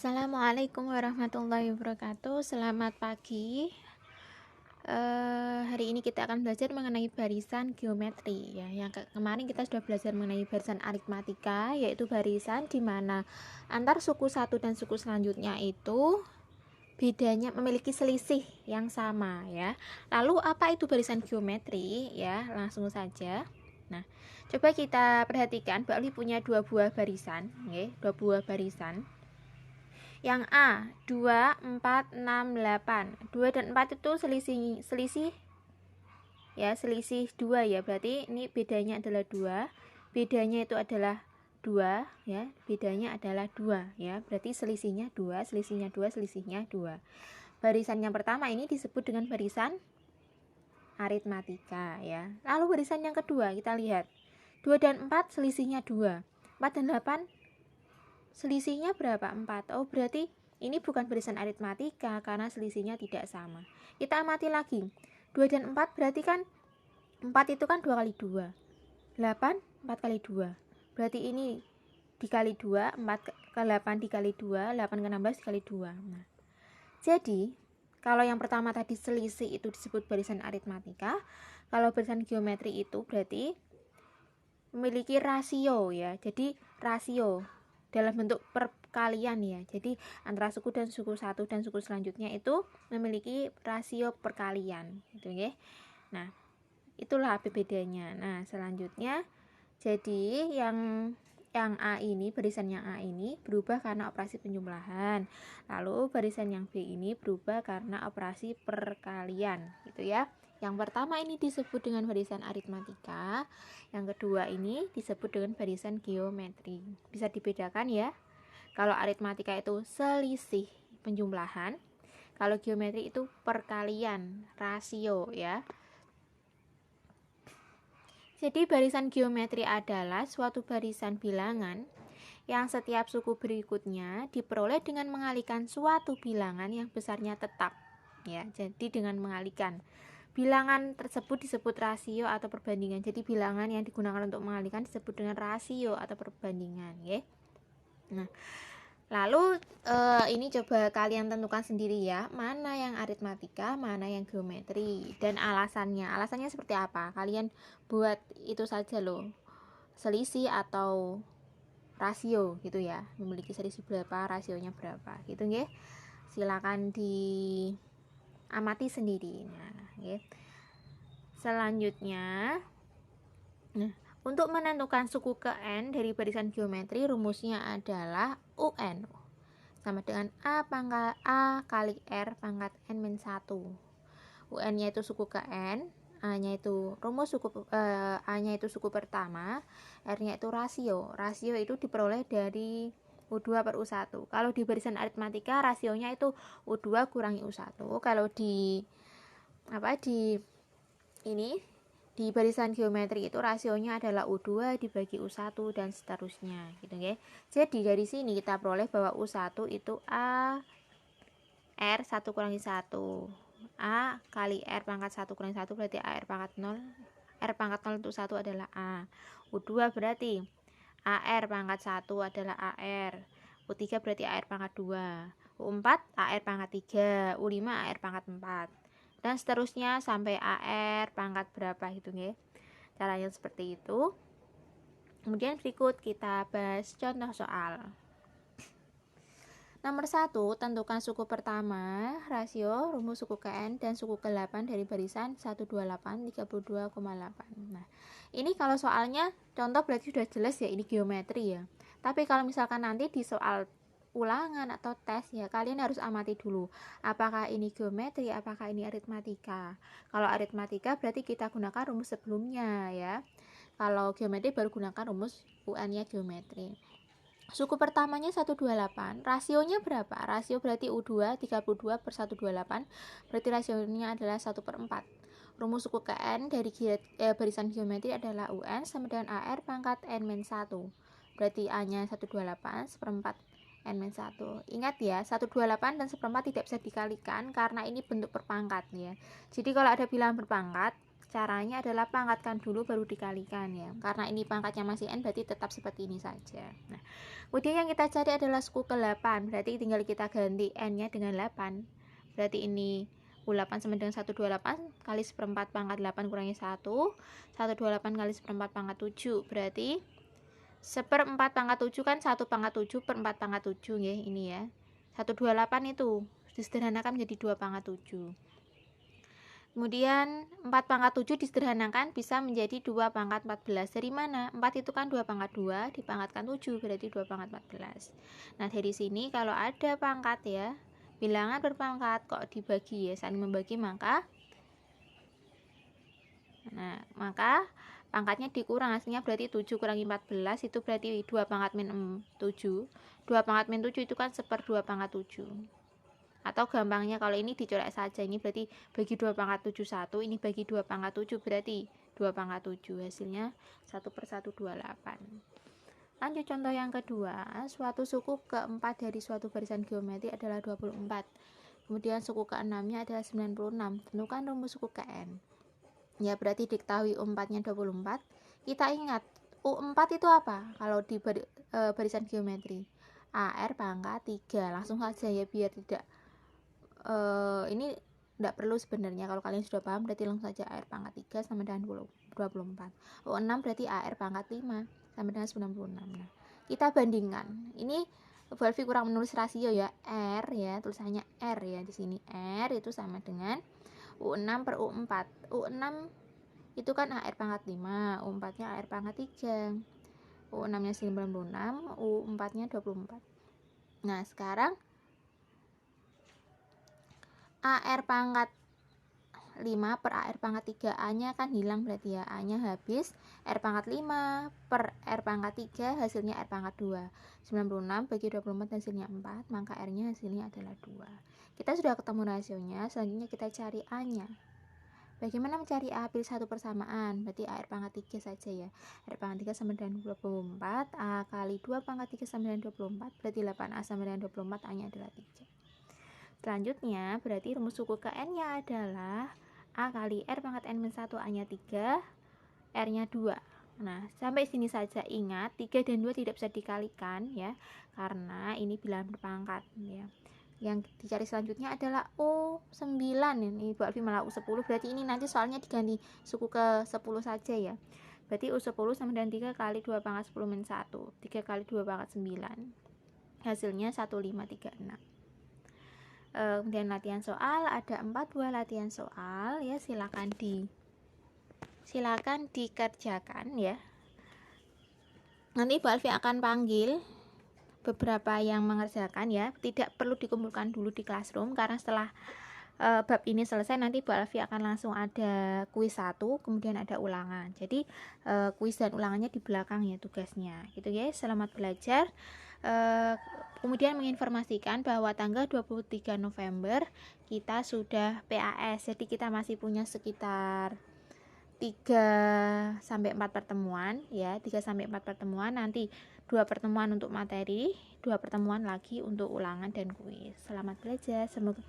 Assalamualaikum warahmatullahi wabarakatuh. Selamat pagi. Hari ini kita akan belajar mengenai barisan geometri ya. Yang kemarin kita sudah belajar mengenai barisan aritmatika, yaitu barisan di mana antar suku satu dan suku selanjutnya itu bedanya memiliki selisih yang sama ya. Lalu apa itu barisan geometri ya? Langsung saja. Nah, coba kita perhatikan Mbak Li punya dua buah barisan, ya, dua buah barisan. Yang A 2, 4, 6, 8. 2 dan 4 itu selisih ya, selisih 2 ya. Berarti ini bedanya adalah 2. Bedanya itu adalah 2 ya. Bedanya adalah 2 ya. Berarti selisihnya 2, selisihnya 2, selisihnya 2. Barisan yang pertama ini disebut dengan barisan aritmatika ya. Lalu barisan yang kedua kita lihat. 2 dan 4 selisihnya 2. 4 dan 8 selisihnya berapa? 4. Oh, berarti ini bukan barisan aritmatika karena selisihnya tidak sama. Kita amati lagi. 2 dan 4 berarti kan 4 itu kan 2 kali 2. 8, 4 kali 2. Berarti ini dikali 2, 4 ke 8 dikali 2, 8 ke 16 dikali 2. Nah, jadi kalau yang pertama tadi selisih itu disebut barisan aritmatika. Kalau barisan geometri itu berarti memiliki rasio ya. Jadi rasio dalam bentuk perkalian ya. Jadi antara suku dan suku satu dan suku selanjutnya itu memiliki rasio perkalian gitu ya. Nah, itulah bedanya. Nah, selanjutnya jadi yang A ini, barisan yang A ini berubah karena operasi penjumlahan. Lalu barisan yang B ini berubah karena operasi perkalian gitu ya. Yang pertama ini disebut dengan barisan aritmatika, yang kedua ini disebut dengan barisan geometri. Bisa dibedakan ya. Kalau aritmatika itu selisih penjumlahan, kalau geometri itu perkalian, rasio ya. Jadi barisan geometri adalah suatu barisan bilangan yang setiap suku berikutnya diperoleh dengan mengalihkan suatu bilangan yang besarnya tetap ya. Jadi dengan mengalihkan bilangan tersebut disebut rasio atau perbandingan. Jadi bilangan yang digunakan untuk mengalihkan disebut dengan rasio atau perbandingan ya. Nah, lalu ini coba kalian tentukan sendiri ya, mana yang aritmatika, mana yang geometri, dan alasannya. Alasannya seperti apa? Kalian buat itu saja loh. Selisih atau rasio gitu ya. Memiliki selisih berapa, rasionya berapa gitu ya. Silakan diamati sendiri. Nah, ya. Selanjutnya, nah, untuk menentukan suku ke N dari barisan geometri, rumusnya adalah UN sama dengan A kali R pangkat N-1. UN-nya itu suku ke N, A-nya itu A-nya itu suku pertama, R-nya itu rasio. Rasio itu diperoleh dari U2 per U1. Kalau di barisan aritmatika rasionya itu U2 kurangi U1. Kalau di di barisan geometri itu rasionya adalah U2 dibagi U1 dan seterusnya gitu ya. Jadi dari sini kita peroleh bahwa U1 itu A R 1 kurangi 1. A kali R pangkat 1 kurangi 1 berarti AR pangkat 0. R pangkat 0 untuk 1 adalah A. U2 berarti AR pangkat 1 adalah AR. U3 berarti AR pangkat 2. U4 AR pangkat 3. U5 AR pangkat 4. Dan seterusnya sampai AR pangkat berapa gitu ya. Caranya seperti itu. Kemudian berikut kita bahas contoh soal. Nomor 1, tentukan suku pertama, rasio, rumus suku ke-N dan suku ke-8 dari barisan 128, 32,8. Nah, ini kalau soalnya contoh berarti sudah jelas ya, ini geometri ya. Tapi kalau misalkan nanti di soal ulangan atau tes ya, kalian harus amati dulu apakah ini geometri, apakah ini aritmatika. Kalau aritmatika berarti kita gunakan rumus sebelumnya ya. Kalau geometri baru gunakan rumus UN-nya geometri. Suku pertamanya 128, rasionya berapa? Rasio berarti U2 32 per 128, berarti rasionya adalah 1 per 4. Rumus suku KN dari barisan geometri adalah UN sama dengan AR pangkat N-1. Berarti A-nya 128 seperempat N-1. Ingat ya, 128 dan seperempat tidak bisa dikalikan karena ini bentuk perpangkat ya. Jadi kalau ada bilangan berpangkat, caranya adalah pangkatkan dulu baru dikalikan ya. Karena ini pangkatnya masih n, berarti tetap seperti ini saja. Nah, kemudian yang kita cari adalah suku ke-8, berarti tinggal kita ganti n-nya dengan 8. Berarti ini U8 sama dengan 128 kali seperempat pangkat 8 kurangi 1. 128 kali seperempat pangkat 7, berarti seperempat pangkat 7 kan 1 pangkat 7 per 4 pangkat 7 ya, ini ya. 128 itu disederhanakan menjadi 2 pangkat 7. Kemudian 4 pangkat 7 disederhanakan bisa menjadi 2 pangkat 14. Dari mana? 4 itu kan 2 pangkat 2 dipangkatkan 7, berarti 2 pangkat 14. Nah, dari sini kalau ada pangkat ya, bilangan berpangkat kok dibagi ya, saling membagi, maka pangkatnya dikurang, hasilnya berarti 7 kurangi 14 itu berarti 2 pangkat min 7. 2 pangkat min 7 itu kan 1/2 pangkat 7. Atau gampangnya kalau ini dicoret saja, ini berarti bagi 2 pangkat 7 1, ini bagi 2 pangkat 7 berarti 2 pangkat 7, hasilnya 1/128. Lanjut contoh yang kedua, suatu suku keempat dari suatu barisan geometri adalah 24. Kemudian suku ke-6-nya adalah 96. Tentukan rumus suku ke n. Ya, berarti diketahui U4-nya 24. Kita ingat U4 itu apa? Kalau di barisan geometri, AR pangkat 3. Langsung saja ya, biar tidak ini tidak perlu sebenarnya. Kalau kalian sudah paham berarti langsung saja AR pangkat 3 sama dengan 24. U6 berarti AR pangkat 5 sama dengan 96. Nah, kita bandingkan. Ini Bu Alfi kurang menulis rasio ya. R ya, tulisannya R ya di sini. R itu sama dengan U6 per U4. U6 itu kan AR pangkat 5, U4-nya AR pangkat 3. U6-nya 96, U4-nya 24. Nah, sekarang AR pangkat 5 per AR pangkat 3, A-nya kan hilang berarti ya, A-nya habis. R pangkat 5 per R pangkat 3 hasilnya R pangkat 2. 96 bagi 24 hasilnya 4, maka R-nya hasilnya adalah 2. Kita sudah ketemu rasionya, selanjutnya kita cari A-nya. Bagaimana mencari A? Pilih satu persamaan, berarti AR pangkat 3 saja ya. R pangkat 3 sama dengan 24, A kali 2 pangkat 3 sama dengan 24, berarti 8A sama dengan 24, A-nya adalah 3. Selanjutnya, berarti rumus suku ke n-nya adalah A kali R pangkat n-1, A-nya 3, R-nya 2. Nah, sampai sini saja ingat, 3 dan 2 tidak bisa dikalikan ya, karena ini bilangan berpangkat ya. Yang dicari selanjutnya adalah U9, ini Bu Alfi malah U10, berarti ini nanti soalnya diganti suku ke 10 saja ya. Berarti U10 sama dengan 3 kali 2 pangkat 10 min 1, 3 kali 2 pangkat 9, hasilnya 1536. Kemudian latihan soal, ada 4 buah latihan soal ya, silakan dikerjakan ya. Nanti Bu Alfi akan panggil beberapa yang mengerjakan ya, tidak perlu dikumpulkan dulu di classroom, karena setelah bab ini selesai nanti Bu Alfi akan langsung ada kuis 1, kemudian ada ulangan. Jadi kuis dan ulangannya di belakang ya tugasnya gitu ya. Selamat belajar. Kemudian menginformasikan bahwa tanggal 23 November kita sudah PAS, jadi kita masih punya sekitar 3-4 pertemuan ya, 3-4 pertemuan, nanti 2 pertemuan untuk materi, 2 pertemuan lagi untuk ulangan dan kuis. Selamat belajar, semoga